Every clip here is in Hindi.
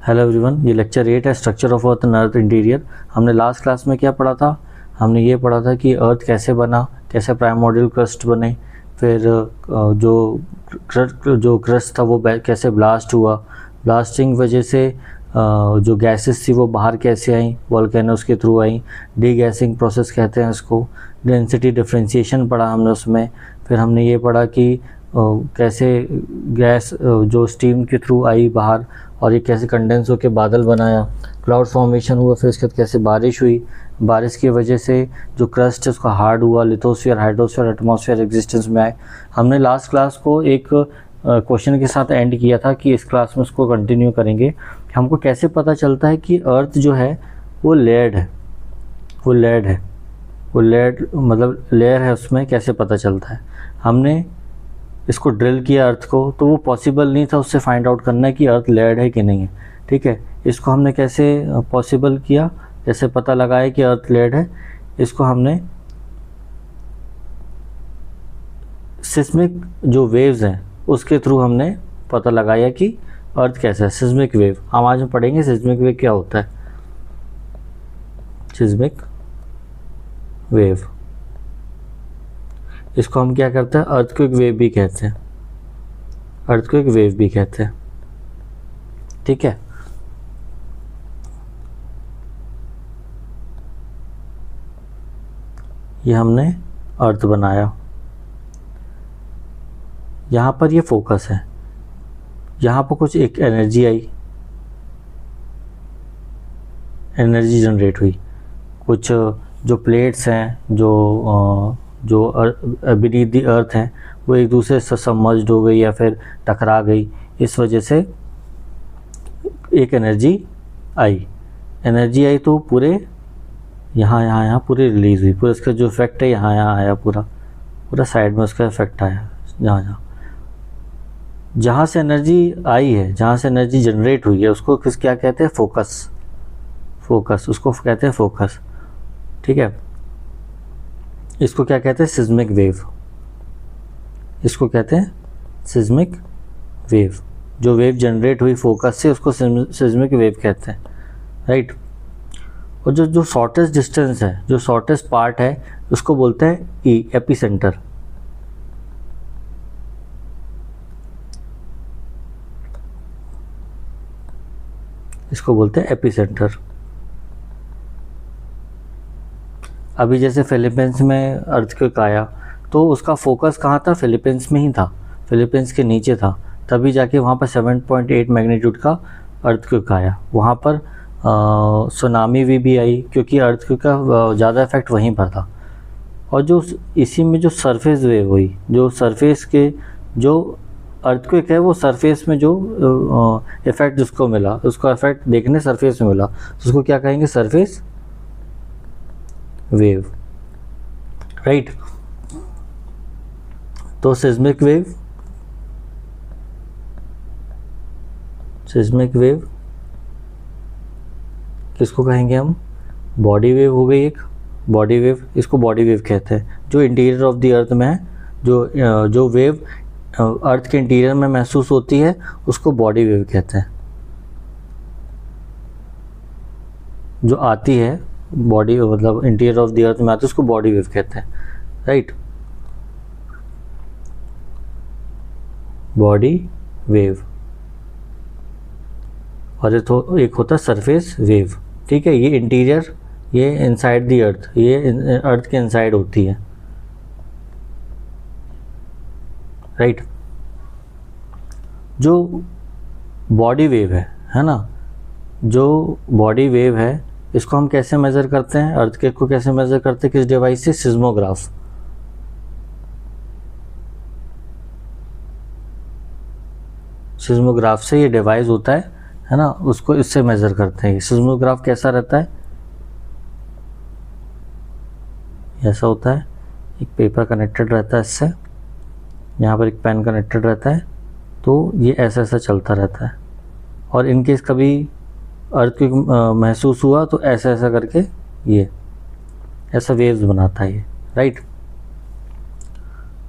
हेलो एवरीवन, ये लेक्चर 8 है, structure of earth and earth interior. हमने लास्ट क्लास में क्या पढ़ा था? हमने ये पढ़ा था कि अर्थ कैसे बना, कैसे प्राइमोर्डियल क्रस्ट बने, फिर जो क्रस्ट था वो कैसे ब्लास्ट हुआ, ब्लास्टिंग वजह से जो गैसेस थी वो बाहर कैसे आई, वोल्केनोस के थ्रू आई, डीगैसिंग प्रोसेस कहते हैं इसको। डेंसिटी डिफरेंशिएशन पढ़ा हमने उसमें। फिर हमने ये पढ़ा कि कैसे गैस जो स्टीम के थ्रू आई बाहर और ये कैसे कंडेंस होकर बादल बनाया, क्लाउड फॉर्मेशन हुआ, फिर उसके बाद कैसे बारिश हुई, बारिश की वजह से जो क्रस्ट है उसका हार्ड हुआ, लिथोस्फीयर, हाइड्रोस्फीयर, एटमॉस्फेयर एग्जिस्टेंस में आए। हमने लास्ट क्लास को एक क्वेश्चन के साथ एंड किया था कि इस क्लास में उसको कंटिन्यू करेंगे। हमको कैसे पता चलता है कि अर्थ जो है वो लेयर्ड है, वो लेयर्ड मतलब लेयर है, उसमें कैसे पता चलता है? हमने इसको ड्रिल किया अर्थ को, तो वो पॉसिबल नहीं था उससे फाइंड आउट करना है कि अर्थ लेयर्ड है कि नहीं है। ठीक है, इसको हमने कैसे पॉसिबल किया, जैसे पता लगाया कि अर्थ लेयर्ड है, इसको हमने सिस्मिक जो वेव्स हैं उसके थ्रू हमने पता लगाया कि अर्थ कैसा है। सिस्मिक वेव हम आज पढ़ेंगे, सिस्मिक वेव क्या होता है। सिस्मिक वेव, इसको हम क्या करते हैं, अर्थक्वेक वेव भी कहते हैं, अर्थक्वेक वेव भी कहते हैं। ठीक है, ये हमने अर्थ बनाया, यहाँ पर ये फोकस है, यहाँ पर कुछ एक एनर्जी आई, एनर्जी जनरेट हुई, कुछ जो प्लेट्स हैं जो बीनीथ द अर्थ हैं वो एक दूसरे से सबमर्ज्ड हो गई या फिर टकरा गई, इस वजह से एक एनर्जी आई तो पूरे यहाँ पूरे रिलीज़ हुई, पूरा इसका जो इफेक्ट है यहाँ आया, पूरा साइड में उसका इफेक्ट आया। जहाँ से एनर्जी आई है, जहाँ से एनर्जी जनरेट हुई है उसको क्या कहते हैं? फोकस, उसको कहते हैं फोकस। ठीक है, इसको क्या कहते हैं? सिस्मिक वेव, इसको कहते हैं सिस्मिक वेव। जो वेव जनरेट हुई फोकस से उसको सिस्मिक वेव कहते हैं, राइट। और जो शॉर्टेस्ट डिस्टेंस है, जो शॉर्टेस्ट पार्ट है, उसको बोलते हैं एपिसेंटर। इसको बोलते हैं एपिसेंटर। अभी जैसे फिलीपींस में अर्थक्वेक आया तो उसका फोकस कहाँ था? फिलीपींस में ही था, फिलीपींस के नीचे था, तभी जाके वहाँ पर 7.8 मैग्नीट्यूड का अर्थक्वेक आया। वहाँ पर सुनामी भी आई क्योंकि अर्थक्वेक का ज़्यादा इफेक्ट वहीं पर था। और जो इसी में जो सरफेस वेव हुई, जो सरफेस के जो अर्थक्वेक है वो सरफेस में जो इफेक्ट जिसको मिला, उसका इफेक्ट देखने सरफेस में मिला, तो उसको क्या कहेंगे? Surface wave, right. तो सिस्मिक वेव किसको कहेंगे हम? बॉडी वेव हो गई एक, बॉडी वेव, इसको बॉडी वेव कहते हैं। जो इंटीरियर ऑफ द अर्थ में है, जो वेव अर्थ के इंटीरियर में महसूस होती है उसको बॉडी वेव कहते हैं। जो आती है बॉडी मतलब इंटीरियर ऑफ द अर्थ में आती है उसको बॉडी वेव कहते हैं, राइट। Body wave. और एक होता है सरफेस वेव। ठीक है, ये इंटीरियर, ये इनसाइड द अर्थ, ये अर्थ के इनसाइड होती है, राइट। जो बॉडी वेव है ना, जो बॉडी वेव है इसको हम कैसे मेज़र करते हैं? अर्थक्वेक को कैसे मेज़र करते हैं? किस डिवाइस से? सिस्मोग्राफ। सिस्मोग्राफ से ये डिवाइस होता है ना, उसको इससे मेज़र करते हैं। सिस्मोग्राफ कैसा रहता है? ऐसा होता है, एक पेपर कनेक्टेड रहता है इससे, यहाँ पर एक पेन कनेक्टेड रहता है, तो ये ऐसा चलता रहता है। और इनकेस कभी अर्थक्वेक महसूस हुआ तो ऐसा करके ये ऐसा वेव्स बनाता है ये, राइट।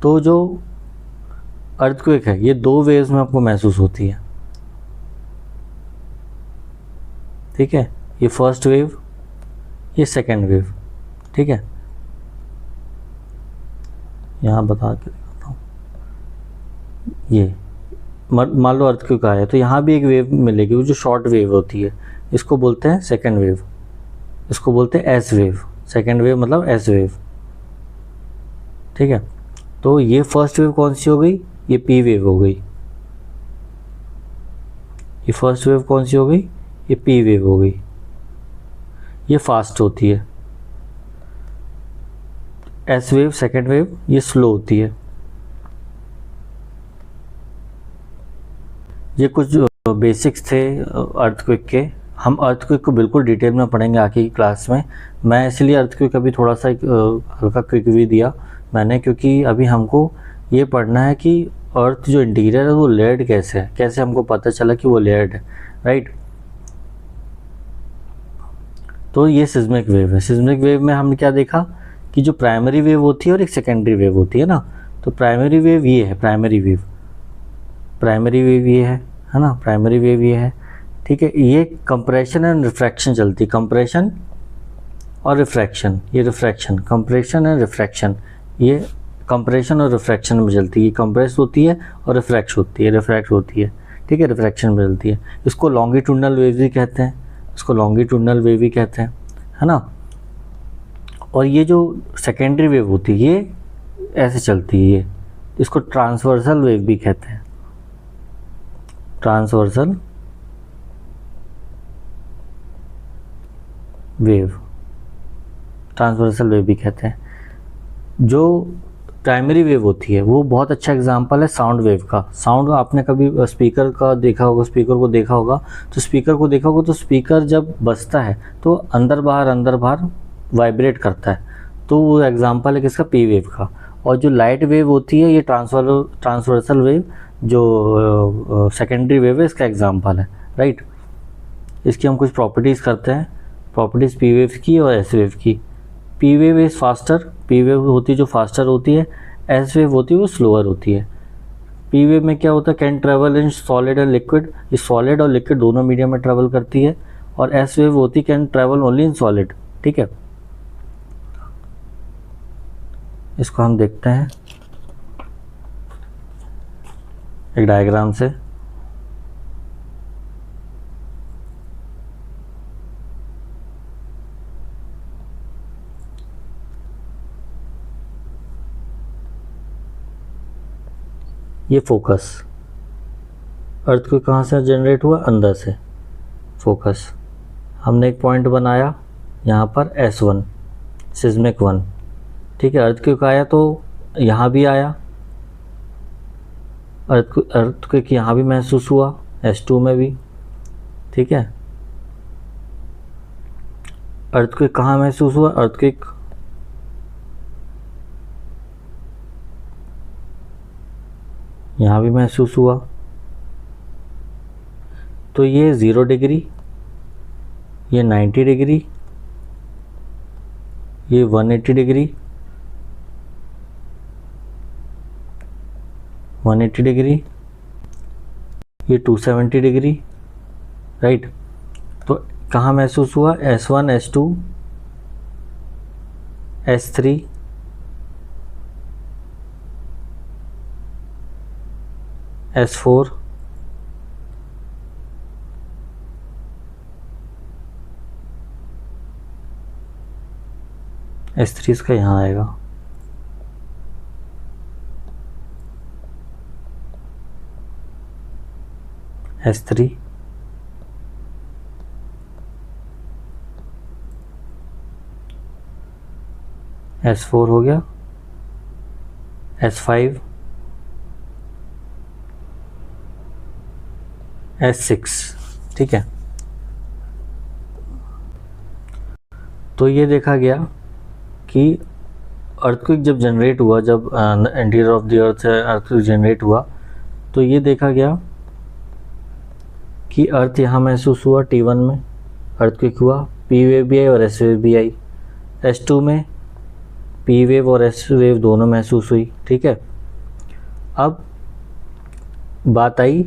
तो जो अर्थक्वेक है ये 2 वेव्स में आपको महसूस होती है। ठीक है, ये फर्स्ट वेव, ये सेकेंड वेव, ठीक है। यहाँ बता के दिखाता हूँ, ये मान लो अर्थक्वेक आया तो यहाँ भी एक वेव मिलेगी, वो जो शॉर्ट वेव होती है, इसको बोलते हैं सेकेंड वेव, इसको बोलते हैं एस वेव। सेकेंड वेव मतलब एस वेव, ठीक है। तो ये फर्स्ट वेव कौन सी हो गई, ये पी वेव हो गई। ये फर्स्ट वेव कौन सी हो गई, ये पी वेव हो गई। ये फास्ट होती है। एस वेव सेकेंड वेव, ये स्लो होती है। ये कुछ बेसिक्स थे अर्थक्वेक के। हम अर्थक्वेक को बिल्कुल डिटेल में पढ़ेंगे आगे की क्लास में। मैं इसलिए अर्थक्वेक अभी थोड़ा सा हल्का क्विक भी दिया मैंने, क्योंकि अभी हमको ये पढ़ना है कि अर्थ जो इंटीरियर है वो लेयर्ड कैसे है, कैसे हमको पता चला कि वो लेयर्ड है, राइट। तो ये सिस्मिक वेव है। सिस्मिक वेव में हमने क्या देखा कि जो प्राइमरी वेव होती है और एक सेकेंडरी वेव होती है ना। तो प्राइमरी वेव ये है, प्राइमरी वेव ये है ना, प्राइमरी वेव ये है, ठीक है। ये कंप्रेशन एंड रिफ्रैक्शन चलती है, कंप्रेशन और रिफ्रैक्शन, ये रिफ्रैक्शन, कंप्रेशन एंड रिफ्रैक्शन, ये कंप्रेशन और रिफ्रैक्शन में चलती है। ये कंप्रेस होती है और रिफ्रैक्ट होती है, ठीक है, रिफ्रैक्शन में चलती है। इसको लॉन्गिट्यूडनल वेव भी कहते हैं, है ना। और ये जो सेकेंडरी वेव होती है ये ऐसे चलती है, ये इसको ट्रांसवर्सल वेव भी कहते हैं, ट्रांसवर्सल वेव भी कहते हैं। जो प्राइमरी वेव होती है वो बहुत अच्छा एग्जांपल है साउंड वेव का। साउंड आपने कभी स्पीकर को देखा होगा, तो स्पीकर जब बजता है तो अंदर बाहर वाइब्रेट करता है, तो वो एग्जांपल है किसका, पी वेव का। और जो लाइट वेव होती है ये ट्रांसवर्सल वेव जो सेकेंडरी वेव है इसका एग्जांपल है, राइट। इसकी हम कुछ प्रॉपर्टीज़ करते हैं, प्रॉपर्टीज़ पी वेव की और एस वेव की। P wave is faster, P wave होती है जो फास्टर होती है, एस वेव होती है वो स्लोअर होती है। पी वेव में क्या होता है, can travel in solid and liquid, ये सॉलिड और लिक्विड दोनों मीडियम में ट्रेवल करती है। और एस वेव होती है can travel only in solid, ठीक है। इसको हम देखते हैं एक डायग्राम से। ये फोकस, अर्थ को कहाँ से जनरेट हुआ, अंदर से फोकस। हमने एक पॉइंट बनाया यहाँ पर S1 सिस्मिक 1, ठीक है। अर्थक्वेक आया तो यहाँ भी आया, अर्थक्वेक यहाँ भी महसूस हुआ S2 में भी, ठीक है। अर्थक्वेक कहाँ महसूस हुआ, अर्थक्वेक यहाँ भी महसूस हुआ। तो ये 0 डिग्री, ये 90 डिग्री, ये 180 डिग्री, 180 डिग्री, ये 270 डिग्री, राइट। तो कहाँ महसूस हुआ, S1 S2 S3 S4 S3 इसका यहाँ आएगा, S3 S4 हो गया, S5 S6, ठीक है। तो ये देखा गया कि अर्थक्वेक जब जनरेट हुआ, जब इंटीरियर ऑफ द अर्थ से अर्थक्वेक जनरेट हुआ, तो ये देखा गया कि अर्थ यहाँ महसूस हुआ T1 में अर्थक्वेक हुआ, पी वेव भी आई और एस वेव भी आई। S2 में पी वेव और एस वेव दोनों महसूस हुई, ठीक है। अब बात आई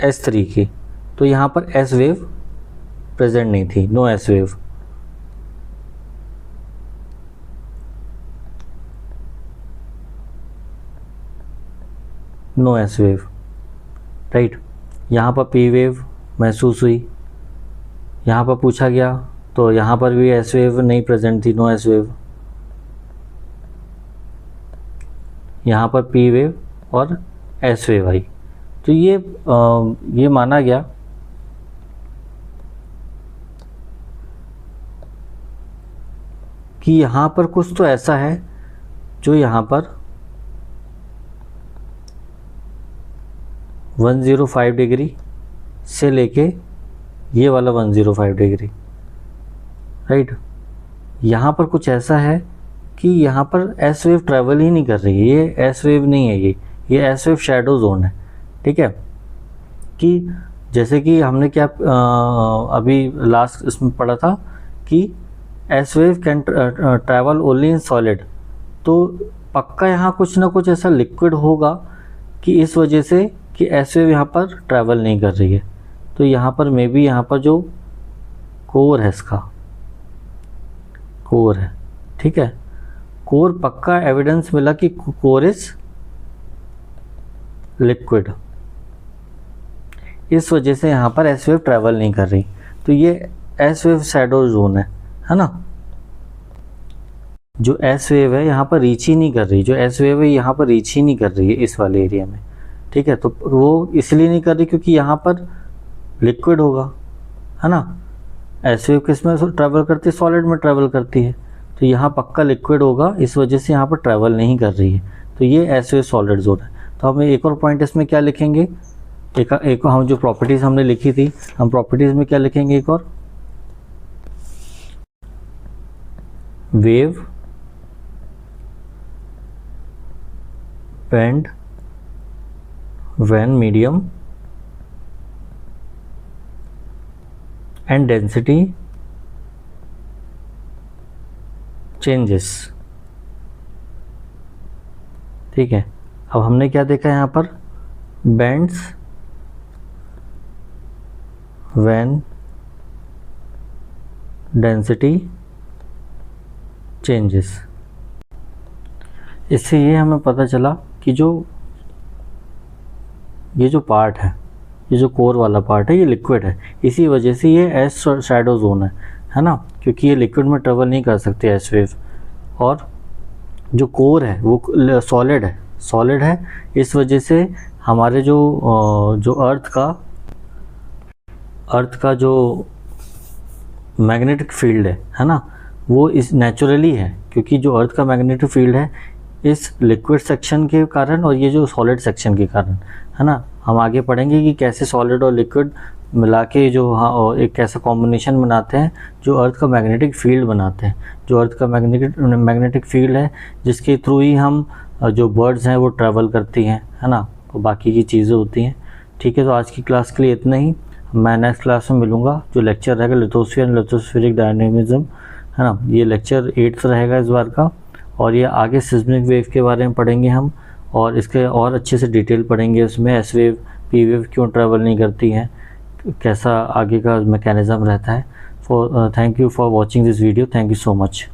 S3 की, तो यहाँ पर एस वेव प्रेजेंट नहीं थी, no S wave. No S wave, right. यहाँ पर पी वेव महसूस हुई, यहाँ पर पूछा गया तो यहाँ पर भी एस वेव नहीं प्रेजेंट थी, नो एस वेव। यहाँ पर पी वेव और एस वेव आई। तो ये माना गया कि यहाँ पर कुछ तो ऐसा है जो यहाँ पर 105 डिग्री से लेके ये वाला 105 डिग्री, राइट। यहाँ पर कुछ ऐसा है कि यहाँ पर एस वेव ट्रैवल ही नहीं कर रही है, ये एस वेव नहीं है, ये एस वेव शैडो जोन है, ठीक है। कि जैसे कि हमने क्या अभी लास्ट इसमें पढ़ा था कि S wave can travel only in solid, तो पक्का यहाँ कुछ ना कुछ ऐसा लिक्विड होगा कि इस वजह से कि एस वेव यहाँ पर ट्रैवल नहीं कर रही है। तो यहाँ पर मे बी यहाँ पर जो कोर है, इसका कोर है, ठीक है। कोर पक्का एविडेंस मिला कि कोर इज लिक्विड, इस वजह से यहाँ पर एस वेव ट्रैवल नहीं कर रही। तो ये एस वेव शैडो जोन है ना। जो एस वेव है यहाँ पर रीच ही नहीं कर रही, जो एस वेव है यहाँ पर रीच ही नहीं कर रही है इस वाले एरिया में, ठीक है। तो वो इसलिए नहीं कर रही क्योंकि यहाँ पर लिक्विड होगा, है ना। एस वेव किस में ट्रैवल करती है, सॉलिड में ट्रैवल करती है, तो यहाँ पक्का लिक्विड होगा, इस वजह से यहाँ पर ट्रैवल नहीं कर रही है। तो ये एस वेव सॉलिड जोन है। तो हम एक और पॉइंट इसमें क्या लिखेंगे, एक हम जो प्रॉपर्टीज़ हमने लिखी थी, हम प्रॉपर्टीज़ में क्या लिखेंगे, एक और wave bend when medium and density changes, ठीक है। अब हमने क्या देखा यहाँ पर, bends when density changes। इससे ये हमें पता चला कि ये जो पार्ट है, ये जो कोर वाला पार्ट है, ये लिक्विड है, इसी वजह से ये एस शैडो जोन है ना, क्योंकि ये लिक्विड में ट्रेवल नहीं कर सकते एस वेव। और जो कोर है वो सॉलिड है, इस वजह से हमारे जो अर्थ का जो मैग्नेटिक फील्ड है ना, वो इस नेचुरली है, क्योंकि जो अर्थ का मैग्नेटिक फील्ड है इस लिक्विड सेक्शन के कारण और ये जो सॉलिड सेक्शन के कारण, है ना। हम आगे पढ़ेंगे कि कैसे सॉलिड और लिक्विड मिला के जो एक कैसा कॉम्बिनेशन बनाते हैं जो अर्थ का मैग्नेटिक फील्ड बनाते हैं, जो अर्थ का मैग्नेटिक फील्ड है जिसके थ्रू ही हम जो बर्ड्स हैं वो ट्रैवल करती हैं, है ना, और बाकी की चीज़ें होती हैं, ठीक है। तो आज की क्लास के लिए इतना ही। मैं नेक्स्ट क्लास में मिलूँगा, जो लेक्चर रहेगा लिथोस्फीयर एंड लिथोस्फेरिक डायनेमिज्म, है ना। ये लेक्चर 8th रहेगा इस बार का, और ये आगे सिस्मिक वेव के बारे में पढ़ेंगे हम, और इसके और अच्छे से डिटेल पढ़ेंगे, उसमें एस वेव पी वेव क्यों ट्रैवल नहीं करती हैं, कैसा आगे का मैकेनिज़्म रहता है। Thank you for watching this video, thank you so much.